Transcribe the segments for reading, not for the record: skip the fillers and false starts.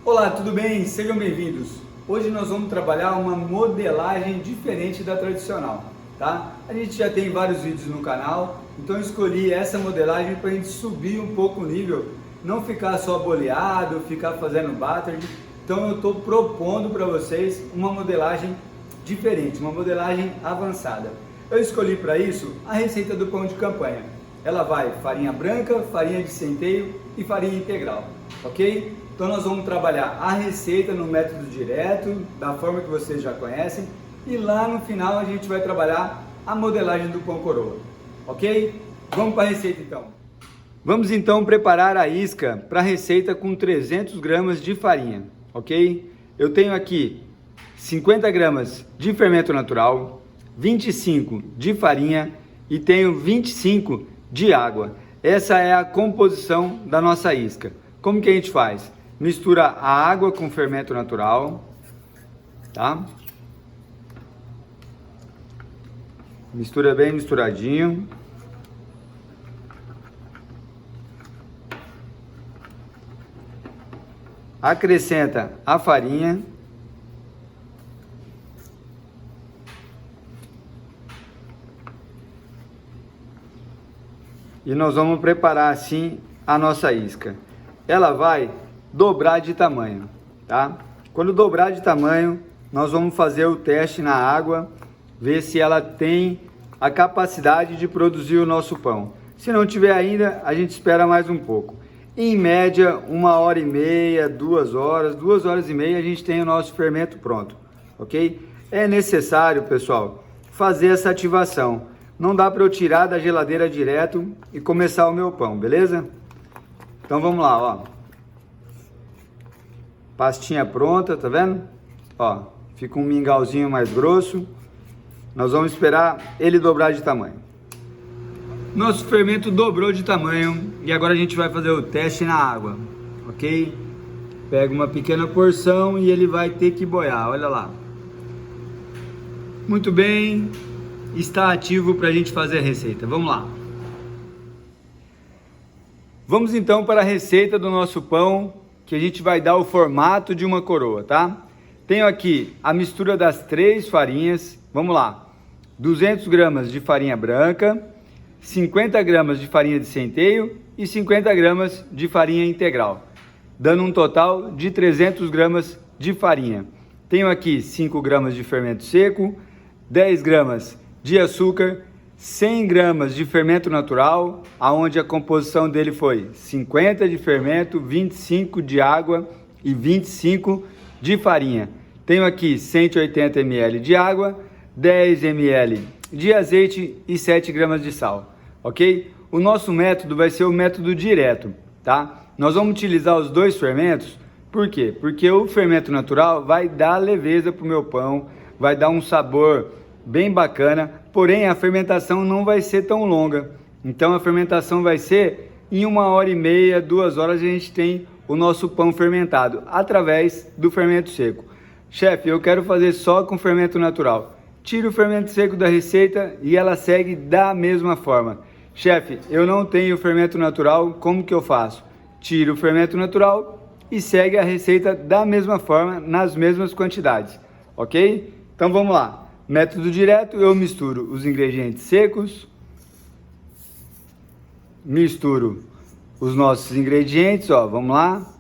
Olá, tudo bem? Sejam bem-vindos. Hoje nós vamos trabalhar uma modelagem diferente da tradicional, tá? A gente já tem vários vídeos no canal, então eu escolhi essa modelagem para a gente subir um pouco o nível, não ficar só boleado, ficar fazendo battered. Então eu estou propondo para vocês uma modelagem diferente, uma modelagem avançada. Eu escolhi para isso a receita do pão de campanha. Ela vai farinha branca, farinha de centeio e farinha integral, ok? Então nós vamos trabalhar a receita no método direto, da forma que vocês já conhecem, e lá no final a gente vai trabalhar a modelagem do pão coroa, ok? Vamos para a receita então. Vamos então preparar a isca para a receita com 300 gramas de farinha, ok? Eu tenho aqui 50 gramas de fermento natural, 25 de farinha e tenho 25 de água. Essa é a composição da nossa isca. Como que a gente faz? Mistura a água com fermento natural, tá? Mistura bem misturadinho. Acrescenta a farinha. E nós vamos preparar assim a nossa isca. Ela vai dobrar de tamanho, tá? Quando dobrar de tamanho, nós vamos fazer o teste na água, ver se ela tem a capacidade de produzir o nosso pão. Se não tiver ainda, a gente espera mais um pouco. Em média, 1h30, 2 horas, 2h30 a gente tem o nosso fermento pronto, ok? É necessário, pessoal, fazer essa ativação. Não dá para eu tirar da geladeira direto e começar o meu pão, beleza? Então vamos lá, ó. Pastinha pronta, tá vendo? Ó, fica um mingauzinho mais grosso. Nós vamos esperar ele dobrar de tamanho. Nosso fermento dobrou de tamanho e agora a gente vai fazer o teste na água, ok? Pega uma pequena porção e ele vai ter que boiar, olha lá. Muito bem, está ativo para a gente fazer a receita. Vamos lá. Vamos então para a receita do nosso pão, que a gente vai dar o formato de uma coroa, tá? Tenho aqui a mistura das 3 farinhas, vamos lá. 200 gramas de farinha branca, 50 gramas de farinha de centeio e 50 gramas de farinha integral, dando um total de 300 gramas de farinha. Tenho aqui 5 gramas de fermento seco, 10 gramas de açúcar, 100 gramas de fermento natural, aonde a composição dele foi 50 de fermento, 25 de água e 25 de farinha. Tenho aqui 180 ml de água, 10 ml de azeite e 7 gramas de sal, ok? O nosso método vai ser o método direto, tá? Nós vamos utilizar os 2 fermentos, por quê? Porque o fermento natural vai dar leveza para o meu pão, vai dar um sabor bem bacana, porém a fermentação não vai ser tão longa. Então a fermentação vai ser em 1h30, 2 horas a gente tem o nosso pão fermentado através do fermento seco. Chefe, eu quero fazer só com fermento natural. Tira o fermento seco da receita e ela segue da mesma forma. Chefe, eu não tenho fermento natural, como que eu faço? Tira o fermento natural e segue a receita da mesma forma, nas mesmas quantidades, ok? Então vamos lá. Método direto, eu misturo os ingredientes secos, misturo os nossos ingredientes, ó, vamos lá.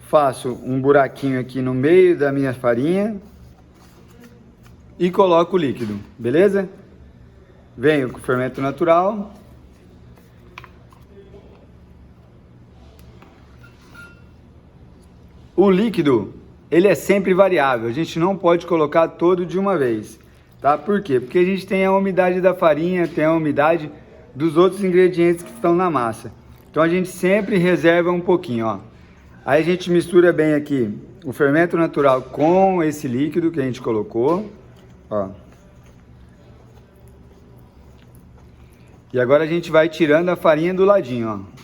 Faço um buraquinho aqui no meio da minha farinha e coloco o líquido, beleza? Venho com o fermento natural. O líquido, ele é sempre variável, a gente não pode colocar todo de uma vez, tá? Por quê? Porque a gente tem a umidade da farinha, tem a umidade dos outros ingredientes que estão na massa. Então a gente sempre reserva um pouquinho, ó. Aí a gente mistura bem aqui o fermento natural com esse líquido que a gente colocou, ó. E agora a gente vai tirando a farinha do ladinho, ó.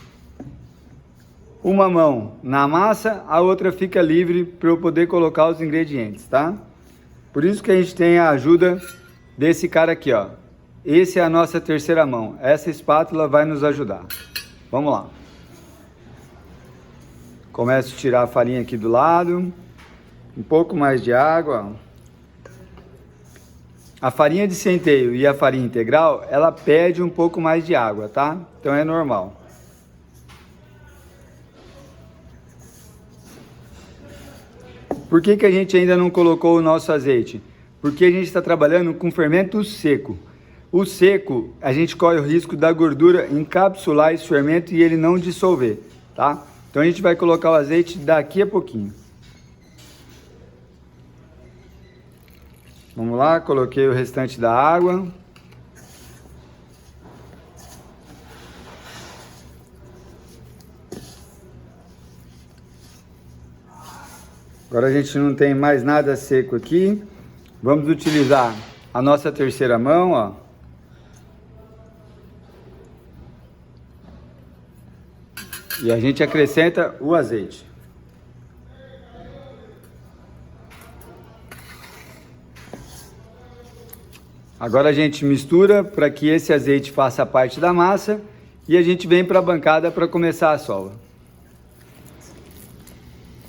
Uma mão na massa, a outra fica livre para eu poder colocar os ingredientes, tá? Por isso que a gente tem a ajuda desse cara aqui, ó. Esse é a nossa terceira mão. Essa espátula vai nos ajudar. Vamos lá. Começo a tirar a farinha aqui do lado. Um pouco mais de água, ó. A farinha de centeio e a farinha integral, ela pede um pouco mais de água, tá? Então é normal. Por que que a gente ainda não colocou o nosso azeite? Porque a gente está trabalhando com fermento seco. O seco, a gente corre o risco da gordura encapsular esse fermento e ele não dissolver, tá? Então a gente vai colocar o azeite daqui a pouquinho. Vamos lá, coloquei o restante da água. Agora a gente não tem mais nada seco aqui. Vamos utilizar a nossa terceira mão, ó. E a gente acrescenta o azeite. Agora a gente mistura para que esse azeite faça parte da massa e a gente vem para a bancada para começar a sova.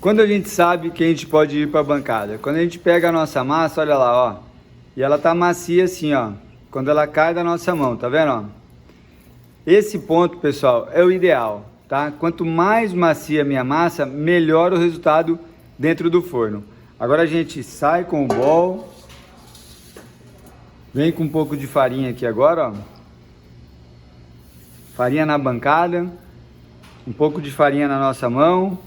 Quando a gente sabe que a gente pode ir para a bancada? Quando a gente pega a nossa massa, olha lá, ó, e ela tá macia assim, ó, quando ela cai da nossa mão, tá vendo, ó? Esse ponto, pessoal, é o ideal, tá? Quanto mais macia a minha massa, melhor o resultado dentro do forno. Agora a gente sai com o bol. Vem com um pouco de farinha aqui agora, ó. Farinha na bancada. Um pouco de farinha na nossa mão.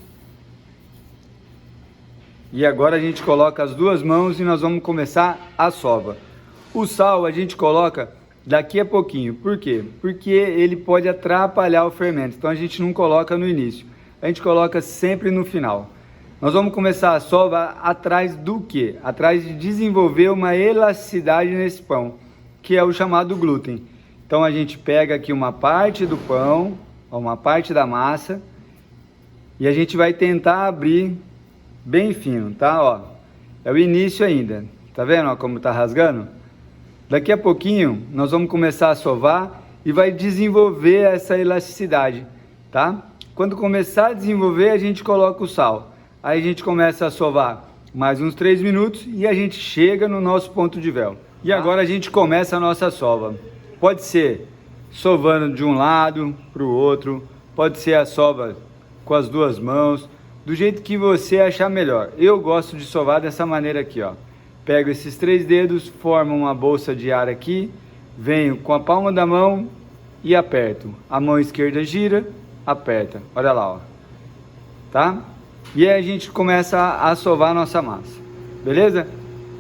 E agora a gente coloca as duas mãos e nós vamos começar a sova. O sal a gente coloca daqui a pouquinho. Por quê? Porque ele pode atrapalhar o fermento. Então a gente não coloca no início. A gente coloca sempre no final. Nós vamos começar a sova atrás do quê? Atrás de desenvolver uma elasticidade nesse pão, que é o chamado glúten. Então a gente pega aqui uma parte do pão, uma parte da massa, e a gente vai tentar abrir bem fino, tá? Ó, é o início ainda, tá vendo ó, como tá rasgando? Daqui a pouquinho nós vamos começar a sovar e vai desenvolver essa elasticidade, tá? Quando começar a desenvolver, a gente coloca o sal. Aí a gente começa a sovar mais uns 3 minutos e a gente chega no nosso ponto de véu. E agora a gente começa a nossa sova. Pode ser sovando de um lado para o outro, pode ser a sova com as duas mãos, do jeito que você achar melhor. Eu gosto de sovar dessa maneira aqui, ó. Pego esses 3 dedos, formo uma bolsa de ar aqui, venho com a palma da mão e aperto. A mão esquerda gira, aperta. Olha lá, ó. Tá? E aí a gente começa a sovar a nossa massa, beleza?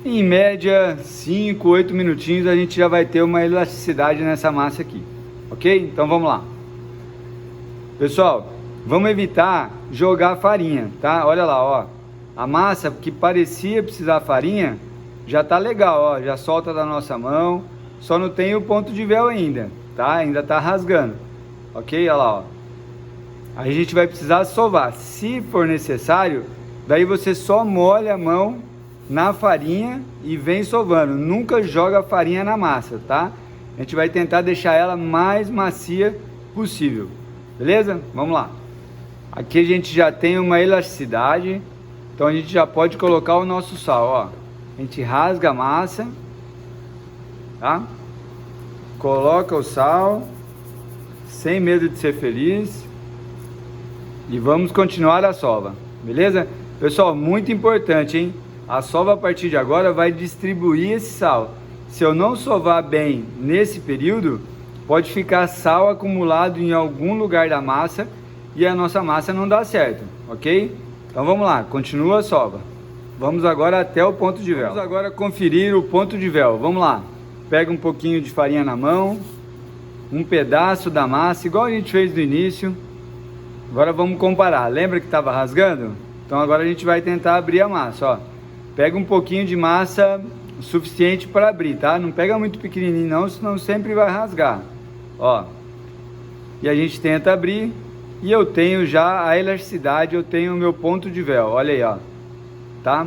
Em média, 5, 8 minutinhos a gente já vai ter uma elasticidade nessa massa aqui, ok? Então vamos lá. Pessoal, vamos evitar jogar farinha, tá? Olha lá, ó. A massa que parecia precisar farinha, já tá legal, ó. Já solta da nossa mão, só não tem o ponto de véu ainda, tá? Ainda tá rasgando, ok? Olha lá, ó. Aí a gente vai precisar sovar. Se for necessário, daí você só molha a mão na farinha e vem sovando. Nunca joga a farinha na massa, tá? A gente vai tentar deixar ela mais macia possível. Beleza? Vamos lá. Aqui a gente já tem uma elasticidade. Então a gente já pode colocar o nosso sal, ó. A gente rasga a massa, tá? Coloca o sal, sem medo de ser feliz. E vamos continuar a sova, beleza? Pessoal, muito importante, hein? A sova a partir de agora vai distribuir esse sal. Se eu não sovar bem nesse período, pode ficar sal acumulado em algum lugar da massa e a nossa massa não dá certo, ok? Então vamos lá, continua a sova. Vamos agora até o ponto de véu. Vamos agora conferir o ponto de véu. Vamos lá. Pega um pouquinho de farinha na mão, um pedaço da massa, igual a gente fez no início. Agora vamos comparar. Lembra que estava rasgando? Então agora a gente vai tentar abrir a massa, ó. Pega um pouquinho de massa suficiente para abrir, tá? Não pega muito pequenininho não, senão sempre vai rasgar, ó. E a gente tenta abrir e eu tenho já a elasticidade, eu tenho o meu ponto de véu, olha aí, ó. Tá?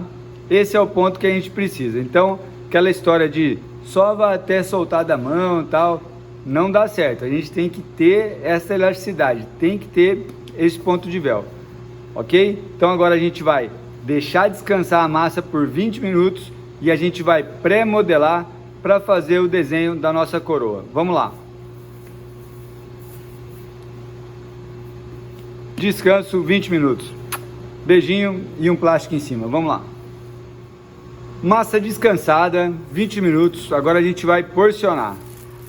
Esse é o ponto que a gente precisa. Então, aquela história de sova até soltar da mão e tal, não dá certo. A gente tem que ter essa elasticidade, tem que ter esse ponto de véu. ok? Então agora a gente vai deixar descansar a massa por 20 minutos e a gente vai pré-modelar para fazer o desenho da nossa coroa. Vamos lá. Descanso 20 minutos. Beijinho e um plástico em cima. Vamos lá. Massa descansada, 20 minutos. Agora a gente vai porcionar.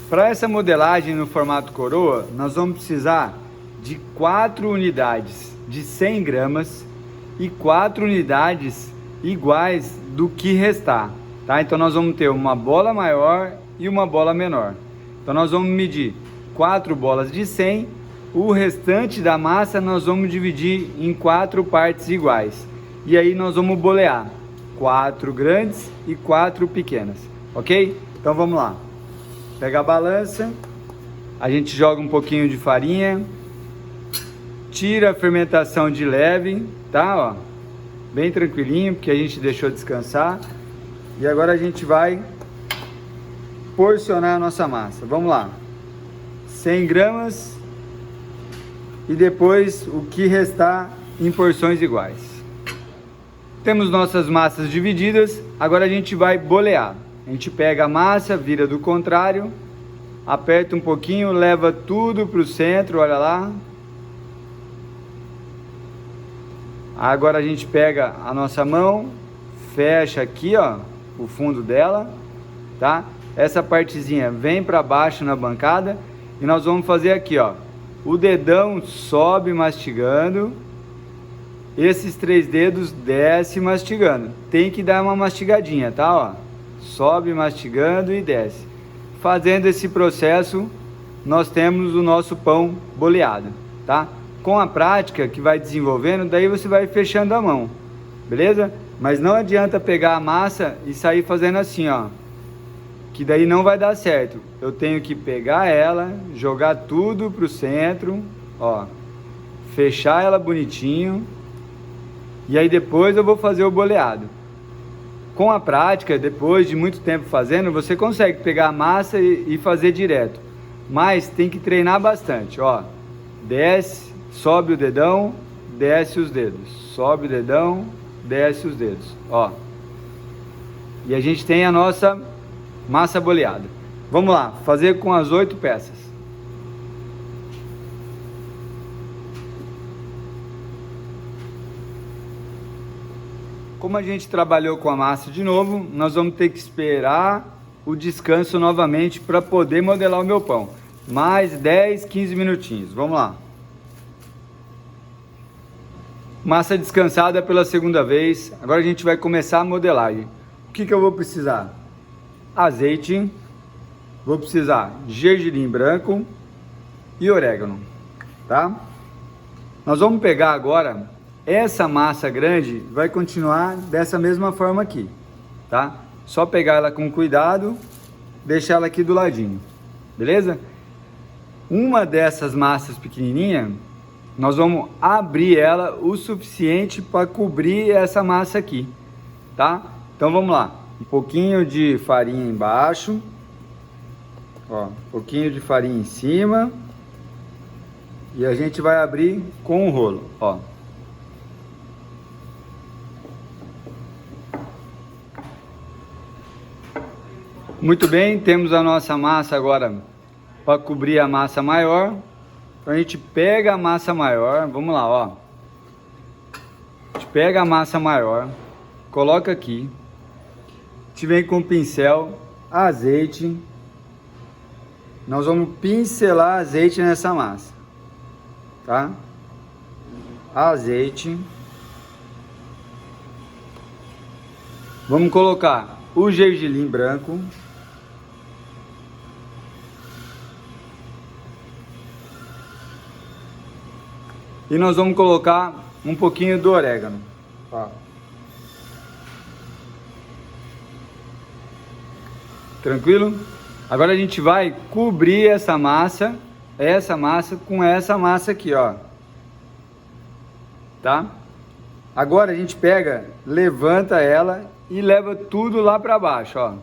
Para essa modelagem no formato coroa, nós vamos precisar de 4 unidades de 100 gramas e 4 unidades iguais do que restar, tá? Então nós vamos ter uma bola maior e uma bola menor. Então nós vamos medir 4 bolas de 100, o restante da massa nós vamos dividir em 4 partes iguais. E aí nós vamos bolear 4 grandes e 4 pequenas, ok? Então vamos lá. Pega a balança, a gente joga um pouquinho de farinha, tira a fermentação de leve, tá? Ó, bem tranquilinho, porque a gente deixou descansar. E agora a gente vai porcionar a nossa massa. Vamos lá. 100 gramas e depois o que restar em porções iguais. Temos nossas massas divididas, agora a gente vai bolear. A gente pega a massa, vira do contrário, aperta um pouquinho, leva tudo para o centro, olha lá. Agora a gente pega a nossa mão, fecha aqui, ó, o fundo dela, tá? Essa partezinha vem para baixo na bancada e nós vamos fazer aqui, ó. O dedão sobe mastigando, esses 3 dedos desce mastigando. Tem que dar uma mastigadinha, tá? Ó. Sobe mastigando e desce. Fazendo esse processo, nós temos o nosso pão boleado, tá? Com a prática que vai desenvolvendo, daí você vai fechando a mão, beleza? Mas não adianta pegar a massa e sair fazendo assim, ó, que daí não vai dar certo. Eu tenho que pegar ela, jogar tudo pro centro, ó, fechar ela bonitinho, e aí depois eu vou fazer o boleado. Com a prática, depois de muito tempo fazendo, você consegue pegar a massa e fazer direto. Mas tem que treinar bastante, ó. Desce, sobe o dedão, desce os dedos. Sobe o dedão, desce os dedos, ó. E a gente tem a nossa massa boleada. Vamos lá, fazer com as 8 peças. Como a gente trabalhou com a massa de novo, nós vamos ter que esperar o descanso novamente para poder modelar o meu pão. Mais 10, 15 minutinhos. Vamos lá. Massa descansada pela segunda vez. Agora a gente vai começar a modelagem. O que eu vou precisar? Azeite. Vou precisar gergelim branco e orégano, tá? Nós vamos pegar agora essa massa grande, vai continuar dessa mesma forma aqui, tá? Só pegar ela com cuidado, deixar ela aqui do ladinho, beleza? Uma dessas massas pequenininha, nós vamos abrir ela o suficiente para cobrir essa massa aqui, tá? Então vamos lá, um pouquinho de farinha embaixo, ó, um pouquinho de farinha em cima, e a gente vai abrir com o rolo, ó. Muito bem, temos a nossa massa agora para cobrir a massa maior. Então a gente pega a massa maior, vamos lá, ó. A gente pega a massa maior, coloca aqui. A gente vem com o pincel, azeite. Nós vamos pincelar azeite nessa massa, tá? Azeite. Vamos colocar o gergelim branco. E nós vamos colocar um pouquinho do orégano. Ó. Tranquilo? Agora a gente vai cobrir essa massa com essa massa aqui, ó. Tá? Agora a gente pega, levanta ela e leva tudo lá para baixo, ó.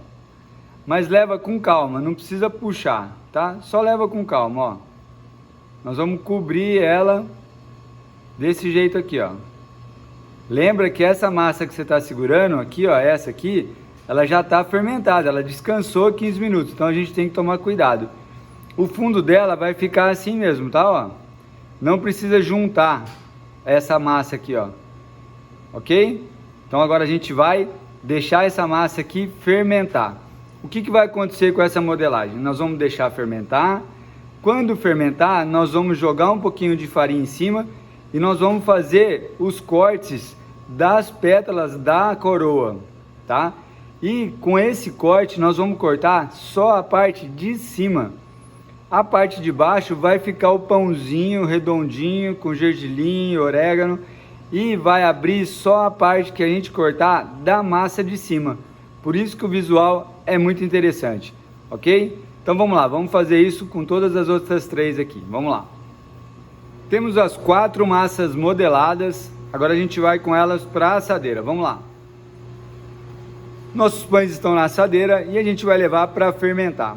Mas leva com calma, não precisa puxar, tá? Só leva com calma, ó. Nós vamos cobrir ela desse jeito aqui, ó. Lembra que essa massa que você está segurando aqui, ó, essa aqui, ela já está fermentada, ela descansou 15 minutos, então a gente tem que tomar cuidado. O fundo dela vai ficar assim mesmo, tá, ó? Não precisa juntar essa massa aqui, ó. Ok? Então agora a gente vai deixar essa massa aqui fermentar. O que vai acontecer com essa modelagem? Nós vamos deixar fermentar. Quando fermentar, nós vamos jogar um pouquinho de farinha em cima e nós vamos fazer os cortes das pétalas da coroa, tá? E com esse corte nós vamos cortar só a parte de cima. A parte de baixo vai ficar o pãozinho redondinho com gergelim, orégano, e vai abrir só a parte que a gente cortar da massa de cima. Por isso que o visual é muito interessante, ok? Então vamos lá, vamos fazer isso com todas as outras três aqui, vamos lá. Temos as 4 massas modeladas, agora a gente vai com elas para a assadeira, vamos lá. Nossos pães estão na assadeira e a gente vai levar para fermentar,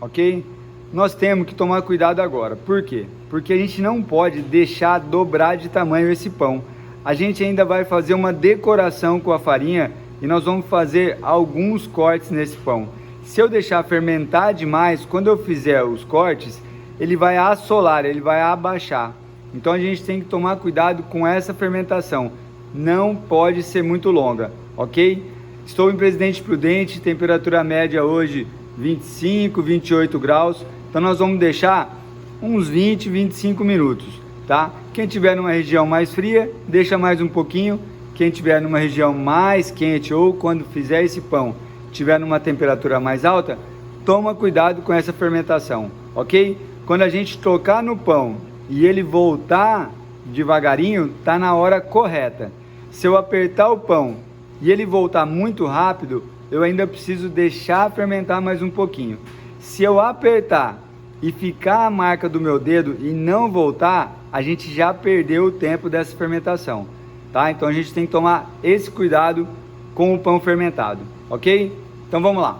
ok? Nós temos que tomar cuidado agora, por quê? Porque a gente não pode deixar dobrar de tamanho esse pão. A gente ainda vai fazer uma decoração com a farinha e nós vamos fazer alguns cortes nesse pão. Se eu deixar fermentar demais, quando eu fizer os cortes, ele vai assolar, ele vai abaixar. Então a gente tem que tomar cuidado com essa fermentação. Não pode ser muito longa, ok? Estou em Presidente Prudente, temperatura média hoje 25, 28 graus. Então nós vamos deixar uns 20, 25 minutos, tá? Quem tiver numa região mais fria, deixa mais um pouquinho. Quem tiver numa região mais quente ou quando fizer esse pão, tiver numa temperatura mais alta, toma cuidado com essa fermentação, ok? Quando a gente tocar no pão e ele voltar devagarinho, tá na hora correta. Se eu apertar o pão e ele voltar muito rápido, eu ainda preciso deixar fermentar mais um pouquinho. Se eu apertar e ficar a marca do meu dedo e não voltar, a gente já perdeu o tempo dessa fermentação, tá? Então a gente tem que tomar esse cuidado com o pão fermentado, ok? Então vamos lá.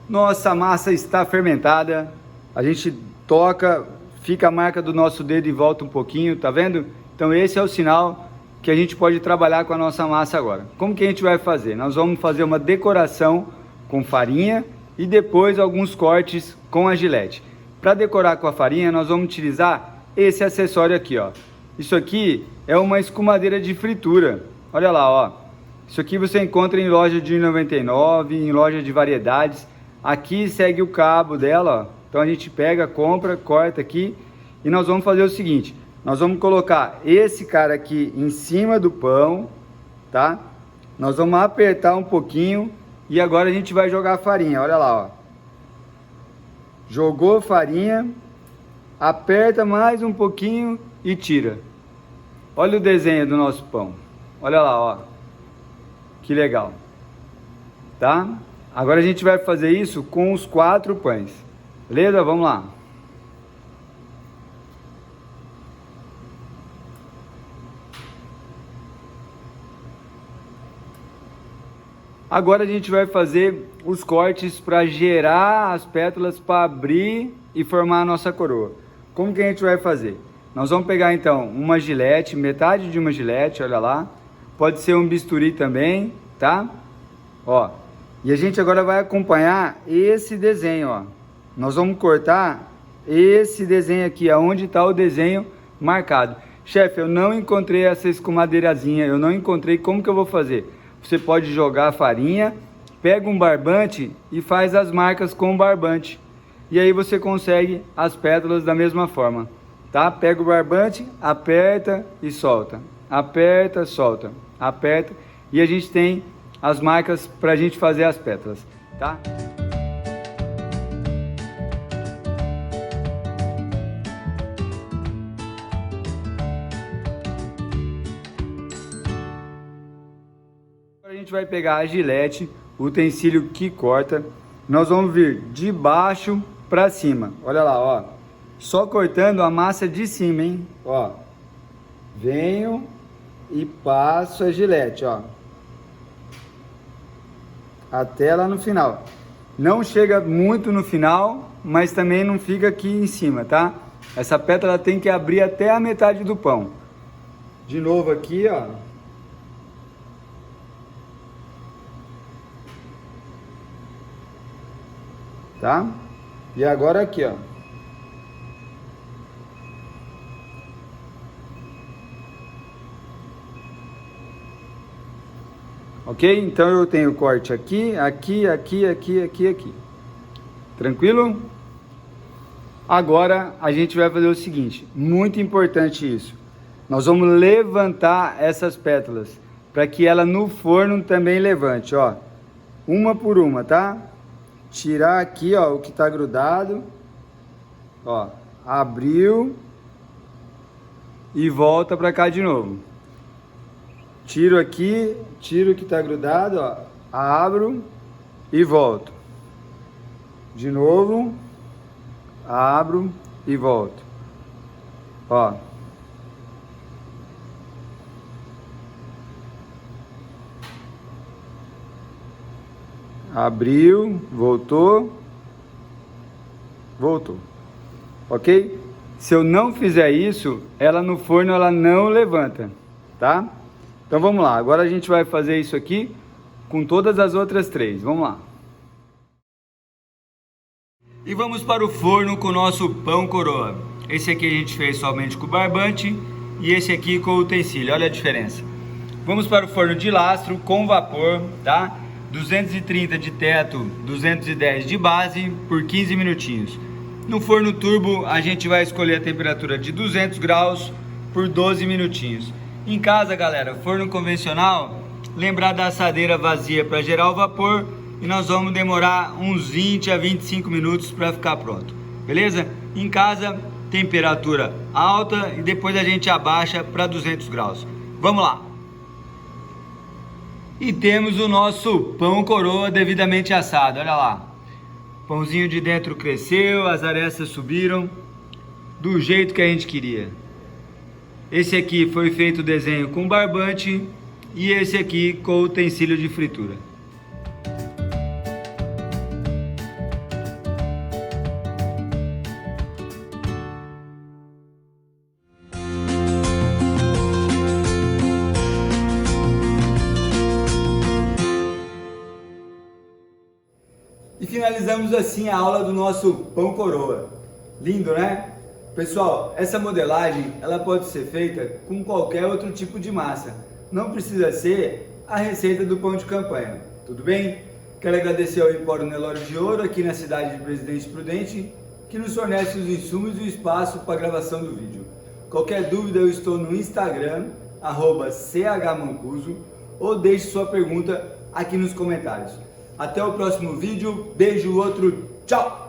Nossa massa está fermentada, a gente toca, fica a marca do nosso dedo e volta um pouquinho, tá vendo? Então esse é o sinal que a gente pode trabalhar com a nossa massa agora. Como que a gente vai fazer? Nós vamos fazer uma decoração com farinha e depois alguns cortes com a gilete. Para decorar com a farinha, nós vamos utilizar esse acessório aqui, ó. Isso aqui é uma escumadeira de fritura. Olha lá, ó. Isso aqui você encontra em loja de R$1,99, em loja de variedades. Aqui segue o cabo dela, ó. Então a gente pega, compra, corta aqui e nós vamos fazer o seguinte. Nós vamos colocar esse cara aqui em cima do pão, tá? Nós vamos apertar um pouquinho e agora a gente vai jogar a farinha, olha lá, ó. Jogou farinha, aperta mais um pouquinho e tira. Olha o desenho do nosso pão. Olha lá, ó. Que legal. Tá? Agora a gente vai fazer isso com os 4 pães. Beleza? Vamos lá. Agora a gente vai fazer os cortes para gerar as pétalas para abrir e formar a nossa coroa. Como que a gente vai fazer? Nós vamos pegar então uma gilete, metade de uma gilete, olha lá. Pode ser um bisturi também, tá? Ó. E a gente agora vai acompanhar esse desenho, ó. Nós vamos cortar esse desenho aqui, aonde está o desenho marcado. Chefe, eu não encontrei essa escumadeirazinha, eu não encontrei, como que eu vou fazer? Você pode jogar a farinha, pega um barbante e faz as marcas com o barbante. E aí você consegue as pétalas da mesma forma, tá? Pega o barbante, aperta e solta. Aperta, solta. Aperta. E a gente tem as marcas para a gente fazer as pétalas, tá? A gente vai pegar a gilete, o utensílio que corta, nós vamos vir de baixo para cima, olha lá, ó, só cortando a massa de cima, hein, ó, venho e passo a gilete, ó, até lá no final, não chega muito no final, mas também não fica aqui em cima, tá? Essa pétala tem que abrir até a metade do pão. De novo aqui, ó. Tá? E agora aqui, ó. Ok? Então eu tenho corte aqui, aqui, aqui, aqui, aqui, aqui. Tranquilo? Agora a gente vai fazer o seguinte, muito importante isso. Nós vamos levantar essas pétalas para que ela no forno também levante, ó. Uma por uma, tá? Tirar aqui, ó, o que tá grudado. Ó, abriu e volta para cá de novo. Tiro aqui, tiro o que tá grudado, ó, abro e volto. De novo, abro e volto. Ó. Abriu, voltou, voltou. Ok? Se eu não fizer isso, ela no forno ela não levanta, tá? Então vamos lá, agora a gente vai fazer isso aqui com todas as outras três, vamos lá. E vamos para o forno com o nosso pão coroa. Esse aqui a gente fez somente com barbante e esse aqui com utensílio, olha a diferença. Vamos para o forno de lastro com vapor, tá? 230 de teto, 210 de base por 15 minutinhos. No forno turbo a gente vai escolher a temperatura de 200 graus por 12 minutinhos. Em casa, galera, forno convencional, lembrar da assadeira vazia para gerar o vapor e nós vamos demorar uns 20 a 25 minutos para ficar pronto, beleza? Em casa, temperatura alta e depois a gente abaixa para 200 graus. Vamos lá! E temos o nosso pão coroa devidamente assado, olha lá. Pãozinho de dentro cresceu, as arestas subiram do jeito que a gente queria. Esse aqui foi feito o desenho com barbante e esse aqui com utensílio de fritura. E finalizamos assim a aula do nosso pão coroa. Lindo, né? Pessoal, essa modelagem ela pode ser feita com qualquer outro tipo de massa. Não precisa ser a receita do pão de campanha. Tudo bem? Quero agradecer ao Empório Nelore de Ouro aqui na cidade de Presidente Prudente, que nos fornece os insumos e o espaço para a gravação do vídeo. Qualquer dúvida eu estou no Instagram, @chmancuso, ou deixe sua pergunta aqui nos comentários. Até o próximo vídeo, beijo, outro, tchau!